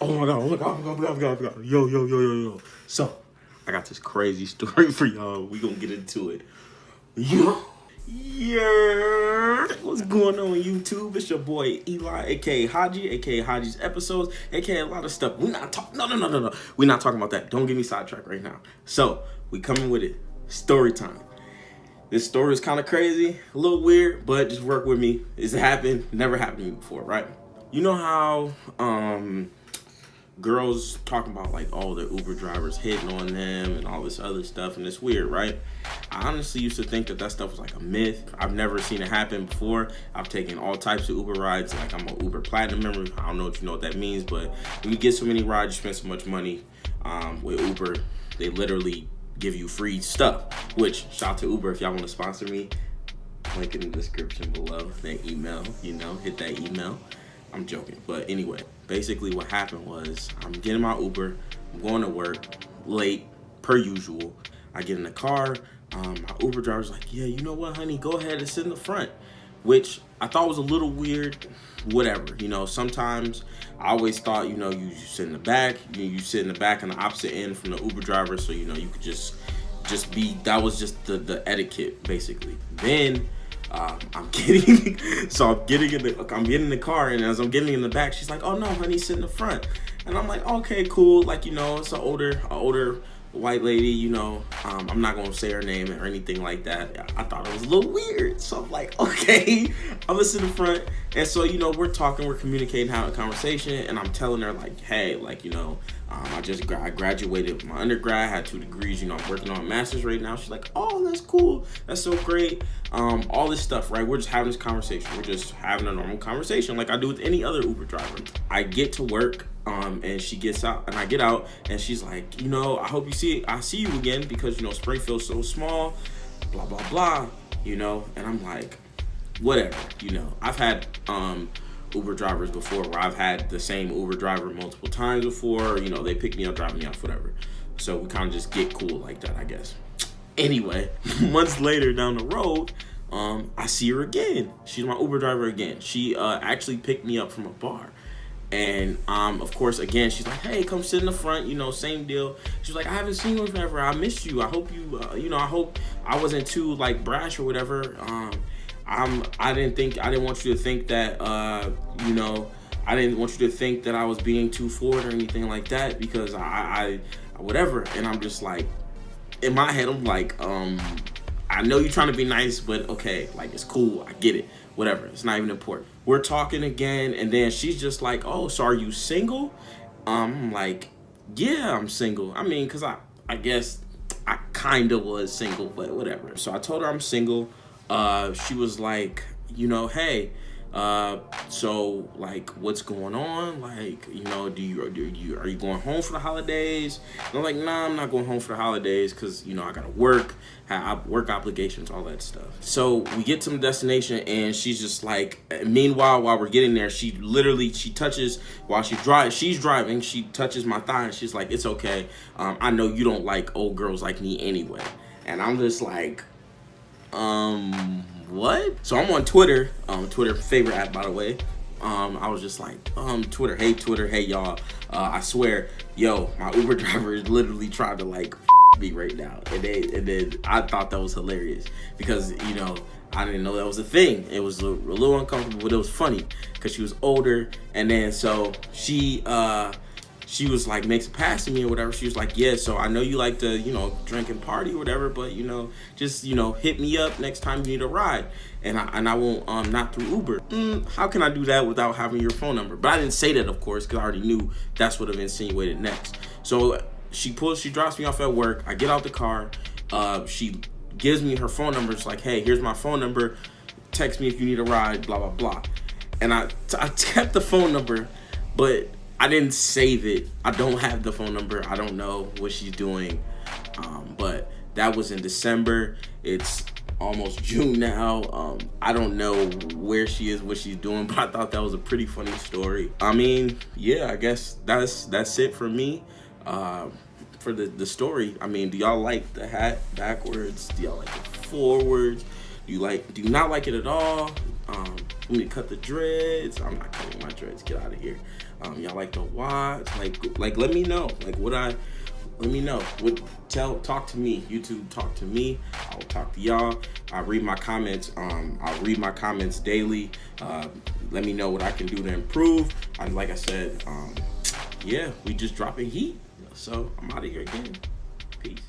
Oh my god, oh my god, oh my god, oh my god, oh my god. Yo. So, I got this crazy story for y'all. We gonna get into it. Yeah. What's going on YouTube? It's your boy Eli, aka Haji, aka Haji's Episodes, aka a lot of stuff. We're not talking. No. We're not talking about that. Don't get me sidetracked right now. So, we coming with it. Story time. This story is kind of crazy, a little weird, but just work with me. It's happened, never happened to me before, right? You know how girls talking about like all the Uber drivers hitting on them and all this other stuff, and it's weird, right? I honestly used to think that stuff was like a myth. I've never seen it happen before. I've taken all types of Uber rides. Like, I'm an Uber Platinum member. I don't know if you know what that means, but when you get so many rides, you spend so much money with Uber, they literally give you free stuff. Which, shout out to Uber if y'all want to sponsor me. Link in the description below. That email, hit that email. I'm joking, but anyway, basically what happened was I'm getting my Uber, I'm going to work late per usual. I get in the car, my Uber driver's like, yeah, you know what, honey, go ahead and sit in the front, which I thought was a little weird. Whatever, sometimes I always thought, you sit in the back, you sit in the back on the opposite end from the Uber driver, so you could just be, that was just the etiquette basically. Then I'm getting in the car, and as I'm getting in the back, she's like, oh no, honey, sit in the front. And I'm like, okay, cool. Like, it's an older white lady, I'm not gonna say her name or anything like that. I thought it was a little weird. So I'm like, okay, I'm gonna sit in the front. And so, we're talking, we're communicating, having a conversation, and I'm telling her like, hey, like, I graduated with my undergrad, had 2 degrees, I'm working on a master's right now. She's like, oh, that's cool. That's so great. All this stuff, right? We're just having this conversation. We're just having a normal conversation like I do with any other Uber driver. I get to work, and she gets out, and I get out, and she's like, I hope I see you again, because, Springfield's so small, blah, blah, blah, and I'm like, whatever, I've had, Uber drivers before where I've had the same Uber driver multiple times before, they pick me up, drop me off, whatever. So we kind of just get cool like that, I guess. Anyway, months later down the road, I see her again. She's my Uber driver again. She actually picked me up from a bar. And of course, again, she's like, hey, come sit in the front, same deal. She's like, I haven't seen you in forever. I missed you. I hope you, I hope I wasn't too like brash or whatever. I didn't want you to think that, I didn't want you to think that I was being too forward or anything like that, because I whatever. And I'm just like, in my head, I'm like, I know you're trying to be nice, but okay, like, it's cool. I get it. Whatever. It's not even important. We're talking again, and then she's just like, oh, so are you single? I'm like, yeah, I'm single. I mean, because I guess I kind of was single, but whatever. So I told her I'm single. She was like, hey, so like, what's going on? Like, are you going home for the holidays? And I'm like, nah, I'm not going home for the holidays, because, I gotta work, have work obligations, all that stuff. So we get to the destination, and she's just like, meanwhile, while we're getting there, she touches, while she's driving, she touches my thigh, and she's like, it's okay. I know you don't like old girls like me anyway. And I'm just like, what? So I'm on Twitter, Twitter favorite app, by the way. I was just like, Twitter, hey y'all, I swear, yo, my Uber driver is literally trying to like me right now. And then I thought that was hilarious, because, I didn't know that was a thing. It was a little uncomfortable, but it was funny, because she was older. And then so she was like, makes a pass to me or whatever. She was like, yeah, so I know you like to, drink and party or whatever, but, just, hit me up next time you need a ride. And I won't, not through Uber. How can I do that without having your phone number? But I didn't say that, of course, because I already knew that's what have insinuated next. So she drops me off at work. I get out the car. She gives me her phone number. It's like, hey, here's my phone number. Text me if you need a ride, blah, blah, blah. And I kept the phone number, but I didn't save it. I don't have the phone number. I don't know what she's doing. But that was in December. It's almost June now. I don't know where she is, what she's doing, but I thought that was a pretty funny story. I mean, yeah, I guess that's it for me. For the story. I mean, do y'all like the hat backwards? Do y'all like it forwards? Do you not like it at all? Want me to cut the dreads? I'm not cutting my dreads. Get out of here. Y'all like the watch? Like let me know. Let me know. Talk to me. YouTube, talk to me. I'll talk to y'all. I read my comments. I'll read my comments daily. Let me know what I can do to improve. Like I said, yeah, we just dropping heat. So I'm out of here again. Peace.